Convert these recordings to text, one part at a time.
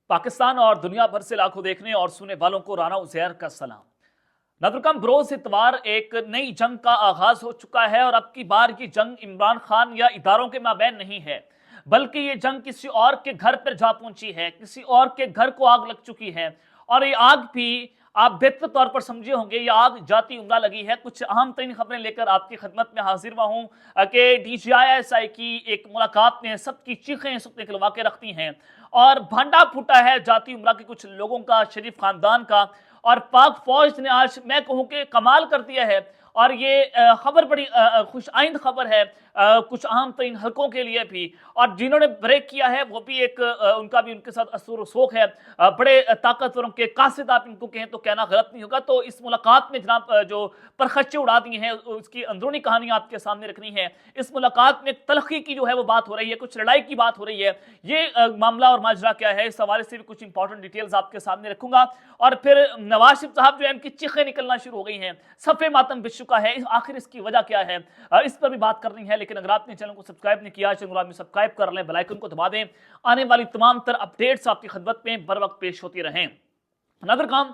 पाकिस्तान और दुनिया भर से लाखों देखने और सुनने वालों को राना उज़ैर का सलाम। नदरकम बरोज इतवार एक नई जंग का आगाज हो चुका है और अब की बार की जंग इमरान खान या इदारों के माबैन नहीं है, बल्कि ये जंग किसी और के घर पर जा पहुंची है, किसी और के घर को आग लग चुकी है। और ये आग भी आप बेहतर तौर पर समझे होंगे, ये आग जाती उमरा लगी है। कुछ अहम तरीन खबरें लेकर आपकी खदमत में हाजिर हुआ हूँ कि DGISI की एक मुलाकात ने सबकी चीखें सुनने के वाक़े रखती हैं और भांडा फूटा है जाती उमरा के कुछ लोगों का, शरीफ खानदान का। और पाक फौज ने आज मैं कहूं कि कमाल कर दिया है और ये खबर बड़ी खुश आइंद खबर है कुछ अहम तरीन हलकों के लिए भी। और जिन्होंने ब्रेक किया है वो भी एक उनका भी उनके साथ असर शोक है। बड़े ताकतवरों के कासिद आप इनको कहें तो कहना गलत नहीं होगा। तो इस मुलाकात में जनाब जो परखच्चे उड़ा दिए हैं उसकी अंदरूनी कहानी आपके सामने रखनी है। इस मुलाकात में तलखी की जो है वो बात हो रही है, कुछ लड़ाई की बात हो रही है। ये मामला और माजरा क्या है, इस हवाले से भी कुछ इंपॉर्टेंट डिटेल्स आपके सामने रखूंगा। और फिर नवाज शरीफ साहब जो है उनकी चीखें निकलना शुरू हो गई हैं, सफ़े मातम बिछ चुका है, आखिर इसकी वजह क्या है, इस पर भी बात करनी है। लेकिन अगर आपने चैनल को सब्सक्राइब नहीं किया, चैनल में सब्सक्राइब कर लें, बेल आइकन को दबा दें। आने वाली तमाम तर अपडेट्स आपकी खिदमत में बर वक्त पेश होती रहें। नदर काम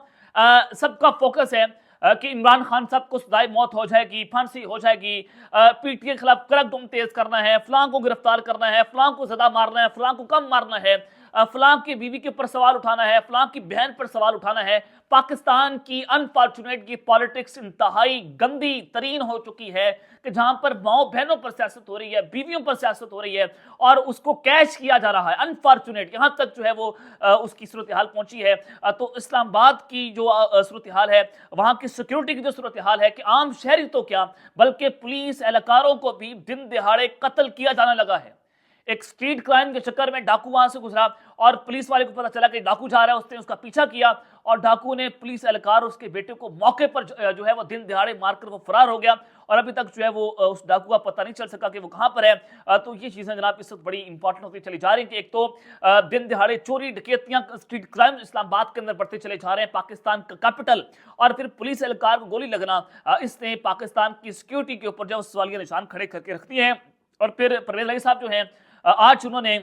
सबका फोकस है कि इमरान खान साहब को सजाए मौत हो जाएगी, फांसी हो जाएगी, PTI के खिलाफ कड़कदम तेज करना है, फलां को गिरफ्तार करना है, फलां को ज़्यादा मारना है, फलां को कम मारना है, फलां की बीवी के ऊपर सवाल उठाना है, फलां की बहन पर सवाल उठाना है। पाकिस्तान की अनफॉर्चुनेट की पॉलिटिक्स इंतहाई गंदी तरीन हो चुकी है कि जहां पर माओ बहनों पर सियासत हो रही है, बीवियों पर सियासत हो रही है और उसको कैश किया जा रहा है। अनफॉर्चुनेट यहां तक जो है वो उसकी सूरत हाल पहुंची है। तो इस्लामाबाद की जो सूरत हाल है, वहां की सिक्योरिटी की जो सूरत हाल है कि आम शहरी तो क्या बल्कि पुलिस एहलकारों को भी दिन दिहाड़े कत्ल किया जाने लगा है। एक स्ट्रीट क्राइम के चक्कर में डाकू वहां से गुजरा और पुलिस वाले को पता चला कि डाकू जा रहा है, उसने उसका पीछा किया और डाकू ने पुलिस एहलकार और उसके बेटे को मौके पर जो है वो दिन दिहाड़े मारकर वो फरार हो गया और अभी तक जो है वो उस डाकू का पता नहीं चल सका कि वो कहां पर है। तो ये चीजें जनाब इस वक्त बड़ी इंपॉर्टेंट होती चली जा रही थी। एक तो दिन दिहाड़े चोरी डकैतियां, स्ट्रीट क्राइम इस्लामाबाद के अंदर बढ़ते चले जा रहे हैं, पाकिस्तान का कैपिटल, और फिर पुलिस एहलकार को गोली लगना, इसने पाकिस्तान की सिक्योरिटी के ऊपर जो सवालिया निशान खड़े करके रखती है। और फिर परवेज इलाही साहब जो हैं आज उन्होंने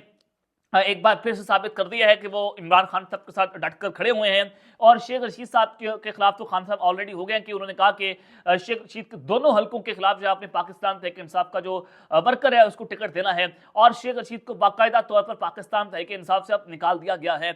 एक बार फिर से साबित कर दिया है कि वो इमरान खान साहब के साथ डटकर खड़े हुए हैं। और शेख रशीद साहब के खिलाफ तो खान साहब ऑलरेडी हो गए हैं कि उन्होंने कहा कि शेख रशीद के दोनों हलकों के खिलाफ जो आपने पाकिस्तान तहरीक इंसाफ का जो वर्कर है उसको टिकट देना है और शेख रशीद को बाकायदा तौर पर पाकिस्तान तहरीक इंसाफ से अब निकाल दिया गया है।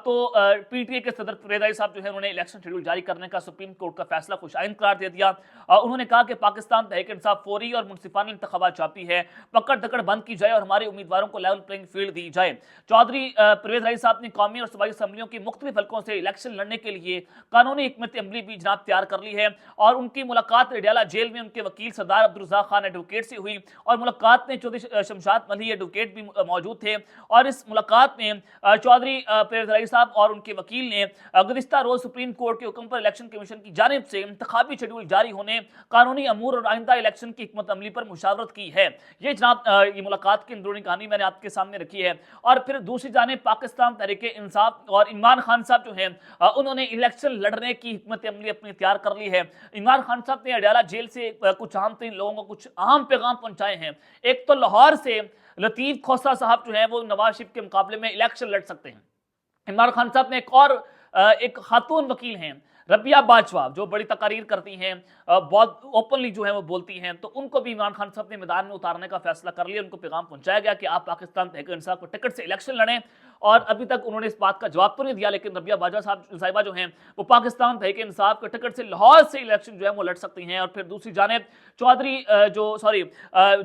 तो PTI के सदर परवेज इलाही साहब जो है उन्होंने इलेक्शन शेड्यूल जारी करने का सुप्रीम कोर्ट का फैसला खुशाइन करार दे दिया। उन्होंने कहा कि पाकिस्तान तहरीक इंसाफ फौरी और मुनसिफाना इंतखाबात चाहती है, पकड़ दकड़ बंद की जाए और हमारे उम्मीदवारों को लेवल प्लेइंग फील्ड दी जाए। चौधरी परवेज इलाही साहब ने कौमी और सूबाई असम्बलियों की मुख्तलिफ हलकों से इलेक्शन लड़ने के लिए कानूनी हिकमत अमली भी जनाब तैयार कर ली है और उनकी मुलाकात अडयाला जेल में उनके वकील सरदार अब्दुल रज़ाक खान एडवोकेट से हुई और मुलाकात में चौधरी शमशाद मली एडवोकेट भी मौजूद थे। और इस मुलाकात में चौधरी परवेज इलाही साहब और उनके वकील ने गुज़िश्ता रोज सुप्रीम कोर्ट के हुक्म पर इलेक्शन कमीशन की जानिब से इंतखाबी शेड्यूल जारी होने, कानूनी अमूर और आइंदा इलेक्शन की हिकमत अमली पर मुशावरत की है। ये जनाब ये मुलाकात की अंदरूनी कहानी मैंने आपके सामने रखी है। और फिर दूसरी जानिब पाकिस्तान तहरीक इंसाफ और इमरान खान साहब जो हैं उन्होंने इलेक्शन लड़ने की हिकमत अमली अपनी तैयार कर ली है। इमरान खान साहब ने अडयाला जेल से कुछ अहम तीन लोगों को कुछ अहम पैगाम पहुंचाए हैं। एक तो लाहौर से लतीफ खोसा साहब जो है वो नवाज शरीफ के मुकाबले में इलेक्शन लड़ सकते हैं। इमरान खान साहब ने एक खातून वकील हैं रबिया बाजवा जो बड़ी तकारीर करती हैं, बहुत ओपनली जो है वो बोलती हैं, तो उनको भी इमरान खान साहब ने मैदान में उतारने का फैसला कर लिया। उनको पैगाम पहुंचाया गया कि आप पाकिस्तान तहरीक इंसाफ को टिकट से इलेक्शन लड़ें और अभी तक उन्होंने इस बात का जवाब तो नहीं दिया। लेकिन रबिया बाजवा साहिबा जो हैं वो पाकिस्तान तहरीक इंसाफ के टिकट से लाहौर से इलेक्शन जो है वो लड़ सकती हैं। और फिर दूसरी जानिब चौधरी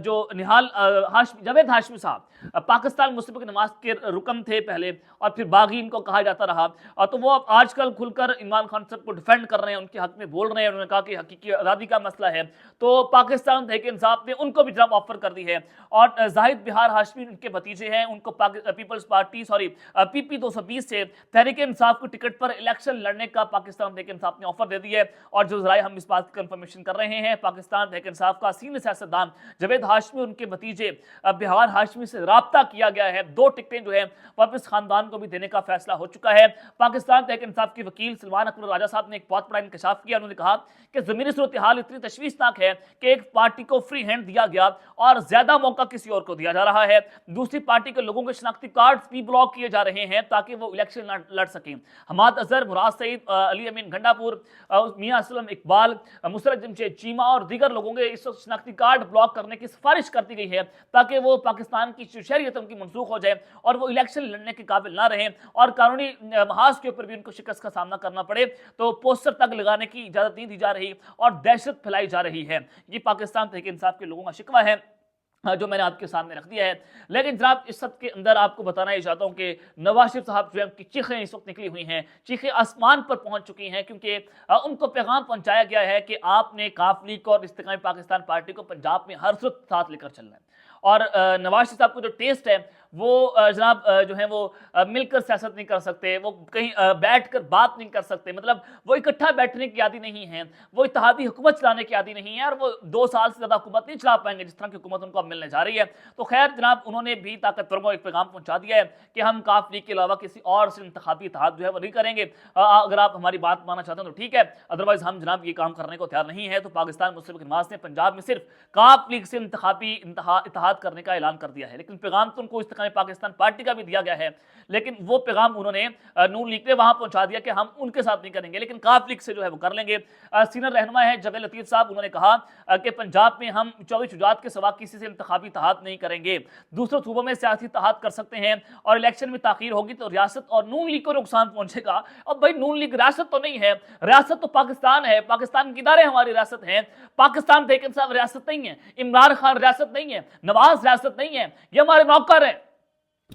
जो निहाल जावेद हाशमी साहब पाकिस्तान मुस्लिम की नमाज के रुकन थे पहले और फिर बागी इनको कहा जाता रहा, तो वो आजकल खुलकर इमरान खान साहब को डिफेंड कर रहे हैं, उनके हक में बोल रहे हैं। उन्होंने कहा कि हकीकी आज़ादी का मसला है, तो पाकिस्तान तहरीक इंसाफ ने उनको भी जनाब ऑफर कर दी है। और जाहिद बिहार हाशमी उनके भतीजे हैं, उनको पीपल्स पार्टी PP 220 से तहरीक इंसाफ की टिकट पर इलेक्शन लड़ने का पाकिस्तान तहरीक इंसाफ ने ऑफर दे दी है। और जो जराए हम इस बात की कंफर्मेशन कर रहे हैं, पाकिस्तान तहरीक इंसाफ का सीनियर सियासतदान जावेद हाशमी उनके भतीजे बिहार हाशमी से राब्ता किया गया है। 2 टिकटें जो है वापस खानदान को भी देने का फैसला हो चुका है। पाकिस्तान तहरीक इंसाफ के वकील सलमान अकबर राजा साहब ने एक बहुत बड़ा इंकशाफ किया। उन्होंने कहा कि जमीनी सूरत हाल इतनी तशवीशनाक है कि एक पार्टी को फ्री हैंड दिया गया और ज्यादा मौका किसी और को दिया जा रहा है। दूसरी पार्टी के लोगों के शनाख्ती कार्ड P ब्लॉक किए जा रहे हैं ताकि वो इलेक्शन लड़ सकें। हमाद अजहर, मुराद सईद, अली अमीन गंडापुर, मियां असलम इकबाल, मुसरत जमशेद चीमा और दीगर लोगों के इस वक्त शनाख्ती कार्ड ब्लॉक करने की सिफारिश करती गई है ताकि वो पाकिस्तान की शहरियत उनकी मनसूख हो जाए और वो इलेक्शन लड़ने के काबिल ना रहें और कानूनी महाज के ऊपर भी उनको शिकस्त का सामना करना पड़े। तो पोस्टर तक लगाने की इजाजत नहीं दी जा रही और दहशत फैलाई जा रही है। ये पाकिस्तान तहरीक इंसाफ के लोगों का शिकवा है जो मैंने आपके सामने रख दिया है। लेकिन जनाब इस सब के अंदर आपको बताना चाहता हूं कि नवाज शरीफ साहब जो है उनकी चीखें इस वक्त निकली हुई हैं, चीखें आसमान पर पहुंच चुकी हैं क्योंकि उनको पैगाम पहुंचाया गया है कि आपने काफ लीग और इस्तेकामी पाकिस्तान पार्टी को पंजाब में हर सूरत साथ लेकर चलना है। और नवाज शरीफ साहब को जो टेस्ट है वो जनाब जो है वो मिलकर सियासत नहीं कर सकते, वो कहीं बैठकर बात नहीं कर सकते, मतलब वो इकट्ठा बैठने की आदी नहीं है, वो इत्तेहादी हुकूमत चलाने की आदी नहीं है और वो 2 साल से ज़्यादा हुकूमत नहीं चला पाएंगे जिस तरह की हुकूमत उनको अब मिलने जा रही है। तो खैर जनाब उन्होंने भी ताकतवरों को एक पैगाम पहुंचा दिया है कि हम काफ लीग के अलावा किसी और से इंतखाबी इत्तेहाद जो है वो नहीं करेंगे। अगर आप हमारी बात मानना चाहते हैं तो ठीक है, अदरवाइज हम जनाब ये काम करने को तैयार नहीं है। तो पाकिस्तान मुस्लिम लीग नवाज ने पंजाब में सिर्फ काफ लीग से इंतखाबी इत्तेहाद करने का ऐलान कर दिया है, लेकिन पैगाम तो उनको इस्तेकामी पाकिस्तान पार्टी का भी दिया गया है, लेकिन वो पैगाम उन्होंने नून लीग ने वहां पहुंचा दिया कि हम उनके साथ नहीं करेंगे लेकिन काफ लीग से जो है वो कर लेंगे। सीनियर रहनुमा है जवेद लतीफ साहब, उन्होंने कहा कि पंजाब में हम 24 शुजात के सिवा किसी से इंतखाबी इत्तेहाद नहीं करेंगे, दूसरे सूबों में सियासी इत्तेहाद कर सकते हैं और इलेक्शन में ताखीर होगी तो रियासत और नून लीग को नुकसान पहुंचेगा। अब भाई नून लीग रियासत तो नहीं है, रियासत तो पाकिस्तान है, पाकिस्तान के इदारे हमारी रियासत है, पाकिस्तान तहरीक इंसाफ रियासत नहीं है, इमरान खान रियासत नहीं है, नवाज रियासत नहीं है, ये हमारे नौकर है।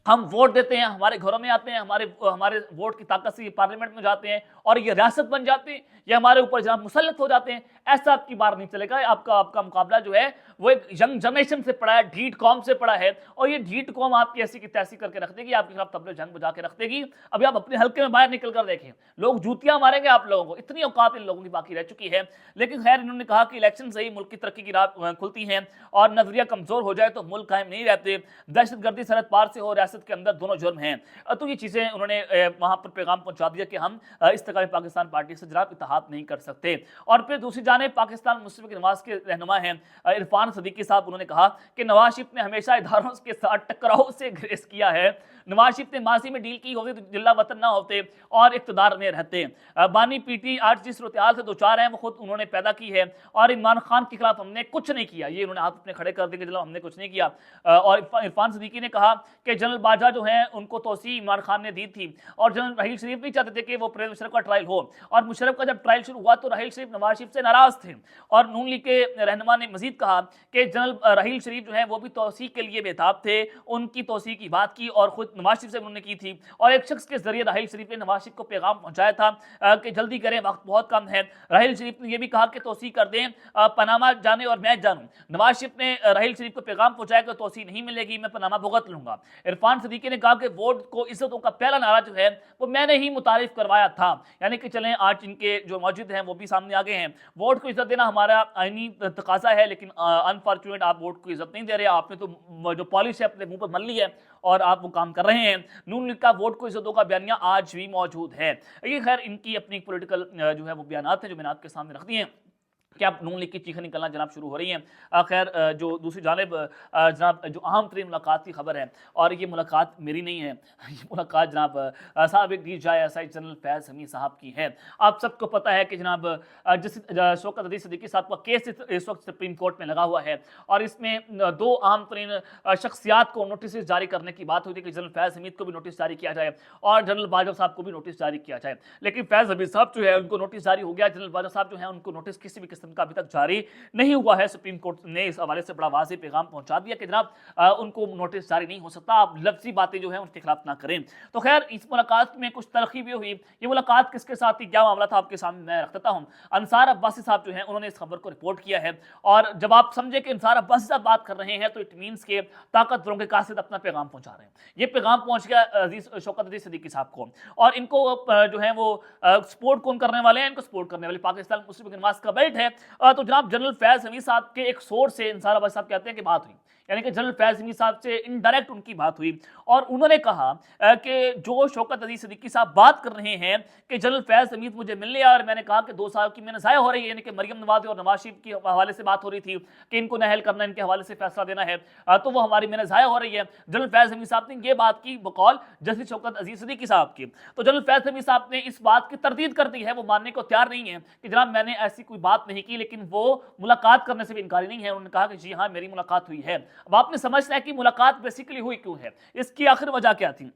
हम वोट देते हैं, हमारे घरों में आते हैं, हमारे वोट की ताकत से ये पार्लियामेंट में जाते हैं और ये रियासत बन जाते हैं, ये हमारे ऊपर जनाब मुसल्लत हो जाते हैं। ऐसा आपकी बार नहीं चलेगा। आपका मुकाबला जो है वो एक यंग जनरेशन से पड़ा है, ढीठ कौम से पड़ा है और ये ढीठ कौम आपकी ऐसी की तैसी करके रख देगी, आपके खिलाफ तबले जंग बजा के रख देगी। अभी आप अपने हल्के में बाहर निकल कर देखें, लोग जूतियां मारेंगे आप लोगों को, इतनी औकात इन लोगों की बाकी रह चुकी है। लेकिन खैर इन्होंने कहा कि इलेक्शन से ही मुल्क की तरक्की की राह खुलती है और नजरिया कमजोर हो जाए तो मुल्क कायम नहीं रहते, दहशतगर्दी सरहद पार से हो, रियासत के अंदर दोनों जुर्म हैं। तो ये चीजें उन्होंने वहां पर पैगाम पहुंचा दिया कि हम इस्तेकामी पाकिस्तान पार्टी से जनाब इत्तेहाद नहीं कर सकते। और फिर दूसरी जाने पाकिस्तान मुस्लिम लीग नवाज के रहनुमा हैं इरफान सदीकी साहब, उन्होंने कहा कि नवाज शरीफ ने हमेशा इदारों के साथ टकराव से ग्रेस किया है, नवाज शरीफ ने माजी में डील की होती तो जिला वतन ना होते और इख्तिदार में रहते। बानी पीटी आज जिस सूरत-ए-हाल से 2-4 हैं वो खुद उन्होंने पैदा की है और इमरान खान के खिलाफ हमने कुछ नहीं किया, ये उन्होंने हाथ अपने खड़े कर दिए कि जनाब हमने कुछ नहीं किया। और इरफान सदीकी ने कहा कि जनरल बाजवा जो है उनको तोसी इमरान खान ने दी थी और जनरल राहील शरीफ नहीं चाहते थे कि वो परवेज मुशर्रफ का ट्रायल हो और मुशर्रफ का जब ट्रायल शुरू हुआ तो राहील शरीफ नवाज शरीफ से नाराज थे। और नून लीग के रहनुमा ने मजीद कहा कि जनरल राहील शरीफ जो है वो भी तोसी के लिए बेताब थे, उनकी तोसी की बात की और खुद नवाज शरीफ से उन्होंने की थी और एक शख्स के जरिए राहील शरीफ ने नवाज शरीफ को पैगाम पहुंचाया था कि जल्दी करें, वक्त बहुत कम है। राहील शरीफ ने यह भी कहा कि तोसी कर दें, पनामा जाने और मैं जानूं। नवाज शरीफ ने राहील शरीफ को पैगाम पहुंचाया कि तोसी नहीं मिलेगी, मैं पनामा भुगत लूंगा। इरफान सदीकी ने कहा कि वोट को इज्जतों का पहला नारा जो है वो मैंने ही मुतारिफ करवाया था, यानी कि चलें आज इनके जो मौजूद हैं वो भी सामने आ गए हैं। वोट को इज्जत देना हमारा आईनी तकाजा है, लेकिन अनफॉर्चुनेट आप वोट को इज्जत नहीं दे रहे, आपने तो जो पॉलिश है अपने मुंह पर मल ली है और आप वो काम कर रहे हैं। नून लीग का वोट को इज्जतों का बयानिया आज भी मौजूद है। ये खैर इनकी अपनी पॉलिटिकल जो है वो बयानात हैं जो मैंने आपके सामने रख दिए हैं कि आप नून लीग की चीखें निकलना जनाब शुरू हो रही हैं। खैर जो दूसरी जानिब जनाब जो अहम तरीन मुलाकात की खबर है और ये मुलाकात मेरी नहीं है, ये मुलाकात जनाब साबिक DGI जनरल फैज़ हमीद साहब की है। आप सबको पता है कि जनाब जिस शौकत अली सिद्दीकी साहब का केस इस वक्त सुप्रीम कोर्ट में लगा हुआ है और इसमें 2 अहम तरीन शख्सियात को नोटिस जारी करने की बात हुई थी कि जनरल फैज़ हमीद को भी नोटिस जारी किया जाए और जनरल बाजवा साहब को भी नोटिस जारी किया जाए। लेकिन फैज़ हमीद साहब जो है उनको नोटिस जारी हो गया, जनरल बाजवा साहब जो है उनको नोटिस किसी भी का अभी तक जारी नहीं हुआ है। सुप्रीम कोर्ट ने इस हवाले से बड़ा वाज़ेह पैगाम पहुंचा दिया कि जनाब उनको नोटिस जारी नहीं हो सकता, आप लफ्जी बातें जो है उनके खिलाफ ना करें। तो खैर इस मुलाकात में कुछ तलखी भी हुई। ये मुलाकात किसके साथ थी, क्या मामला था, आपके सामने मैं रख देता हूं। अंसार अब्बासी साहब जो है उन्होंने इस खबर को रिपोर्ट किया है और जब आप समझे कि अंसार अब्बासी साहब बात कर रहे हैं तो इट मीन्स के ताकतवरों के कासिद अपना पैगाम पहुंचा रहे हैं। ये पैगाम पहुंच गया शौकत अली सिद्दीकी साहब को और इनको जो है वो सपोर्ट कौन करने वाले हैं, इनको सपोर्ट करने वाले पाकिस्तान मुस्लिम लीग नवाज का बेल्ट है। तो जनाब जनरल फैज़ हमीद साहब के एक सोर्स से अंसार अब्बासी साहब कहते हैं कि बात हुई, यानी कि जनरल फैज हमीद साहब से इनडायरेक्ट उनकी बात हुई और उन्होंने कहा कि जो शौकत अजीज सिद्दीकी साहब बात कर रहे हैं कि जनरल फैज हमीद मुझे मिलने आए और मैंने कहा कि 2 साल की मेहनत ज़ाया हो रही है, यानी कि मरियम नवाज और नवाज शरीफ के हवाले से बात हो रही थी कि इनको नहल करना, इनके हवाले से फैसला देना है, तो वो हमारी मेहनत ज़ाया हो रही है। जनरल फैज हमीद साहब ने ये बात की बकौल जस्टिस शौकत अजीज सिद्दीकी साहब की। तो जनरल फैज हमीद साहब ने इस बात की तरदीद कर दी है, वो मानने को तैयार नहीं है कि जनाब मैंने ऐसी कोई बात नहीं की, लेकिन वो मुलाकात करने से भी इनकारी नहीं है। उन्होंने कहा कि जी हाँ मेरी मुलाकात हुई है। अब आपने समझना है कि मुलाकात बेसिकली हुई क्यों है, इसकी आखिर वजह क्या थी।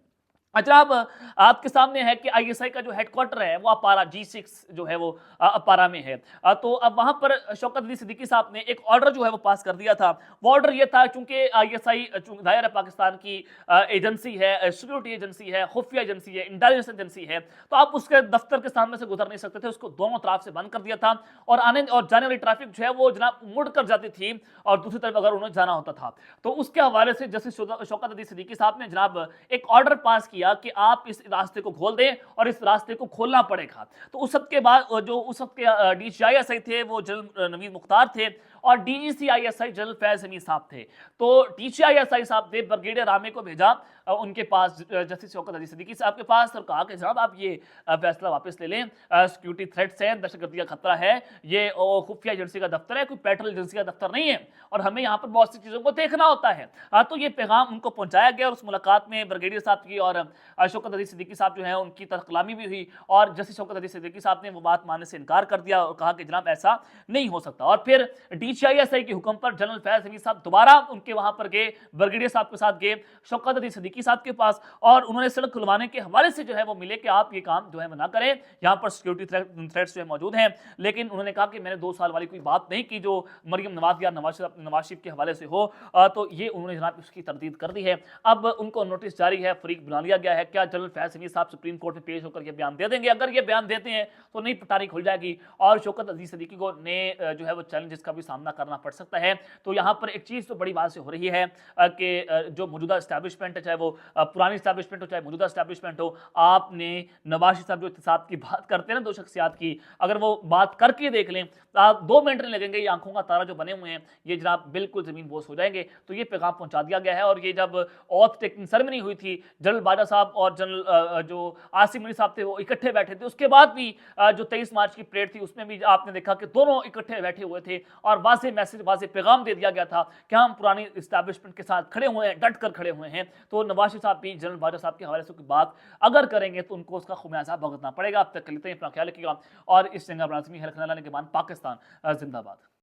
जनाब आपके सामने है कि आईएसआई का जो हेडक्वार्टर है वो अपारा G6 जो है वो अपारा में है। तो अब वहां पर शौकत अली सिद्दीकी साहब ने एक ऑर्डर जो है वो पास कर दिया था। वो ऑर्डर ये था चूंकि आईएसआई दायर पाकिस्तान की एजेंसी है, सिक्योरिटी एजेंसी है, खुफिया एजेंसी है, इंटेलिजेंस एजेंसी है, तो आप उसके दफ्तर के सामने से गुजर नहीं सकते थे, उसको दोनों तरफ से बंद कर दिया था और आने और जाने वाली ट्रैफिक जो है वो जनाब मुड़ कर जाती थी और दूसरी तरफ अगर उन्हें जाना होता था। तो उसके हवाले से जस्टिस शौकत अली सिद्दीकी साहब ने जनाब एक ऑर्डर पास किया कि आप इस रास्ते को खोल दें और इस रास्ते को खोलना पड़ेगा। तो उस वक्त के बाद जो उस वक्त के डीजीआईएसआई थे वो जनरल नवीद मुख्तार थे और डीजीसीआईएसआई जनरल फैज हमीद साहब थे। तो डीजीआईएसआई साहब ने ब्रिगेडियर रामे को भेजा उनके पास, जस्टिस शौकत अली सिद्दीकी साहब के पास, और कहा कि जनाब आप ये फैसला वापस ले लें, सिक्योरिटी थ्रेट्स हैं, दहशतगर्दी का खतरा है, ये खुफिया एजेंसी का दफ्तर है, कोई पेट्रोल एजेंसी का दफ्तर नहीं है और हमें यहाँ पर बहुत सी चीज़ों को देखना होता है। तो ये पैगाम उनको पहुंचाया गया और उस मुलाकात में ब्रिगेडियर साहब की और शौकत अली सिद्दीकी साहब जो है उनकी तरकलामी भी हुई और जस्टिस शौकत अली सिद्दीकी साहब ने वो बात मानने से इनकार कर दिया और कहा कि जनाब ऐसा नहीं हो सकता। और फिर डीजीआईएसआई के हुक्म पर जनरल फैज हमीद साहब दोबारा उनके वहां पर गए, ब्रिगेडियर साहब के साथ गए शौकत अली सिद्दीकी साहब के पास और उन्होंने सड़क खुलवाने के हवाले से जो है वो मिले कि आप ये काम जो है ना करें, यहाँ पर सिक्योरिटी थ्रेट्स जो है मौजूद हैं। लेकिन उन्होंने कहा कि मैंने 2 साल वाली कोई बात नहीं की जो मरियम नवाज या नवाज शरीफ के हवाले से हो। तो ये उन्होंने जनाब उसकी तरदीद कर दी है। अब उनको नोटिस जारी है, फरीक बुला लिया गया है। क्या जनरल फैज हमीद साहब सुप्रीम कोर्ट में पेश होकर ये बयान दे देंगे? अगर ये बयान देते हैं तो नई पटारी खुल जाएगी और शौकत अजीज सिद्दीकी को नए जो है वो चैलेंजेस का भी सामना करना पड़ सकता है। तो यहाँ पर एक चीज़ तो बड़ी बात से हो रही है कि जो मौजूदा इस्टेब्लिशमेंट है, चाहे वो पुरानी इस्टेब्लिशमेंट हो चाहे मौजूदा इस्टेब्लिशमेंट हो, आपने नवाज शरीफ साहब जो इत्तेसाब की बात करते हैं ना, 2 शख्सियात की, अगर वो बात करके देख लें आप 2 मिनट नहीं लगेंगे, ये आंखों का तारा जो बने हुए हैं ये जनाब बिल्कुल ज़मीन बोस हो जाएंगे। तो ये पैगाम पहुंचा दिया गया है। और ये जब ऑथ टेकिंग सेरेमनी हुई थी, जनरल बाजवा साहब और जनरल जो आसिम अली साहब थे वो इकट्ठे बैठे थे। उसके बाद भी जो 23 मार्च की परेड थी उसमें भी आपने देखा कि दोनों इकट्ठे बैठे हुए थे और वाज़ेह मैसेज, वाज़ेह पैगाम दे दिया गया था कि हम पुरानी इस्टेब्लिशमेंट के साथ खड़े हुए हैं, डट कर खड़े हुए हैं। तो नवाज शरीफ साहब भी जनरल बाजवा साहब के हवाले से कोई बात अगर करेंगे तो उनको उसका खुमियाजा भुगतना पड़ेगा। अब तक के लिए अपना ख्याल रखिएगा और इस जंग के बाद पाकिस्तान जिंदाबाद।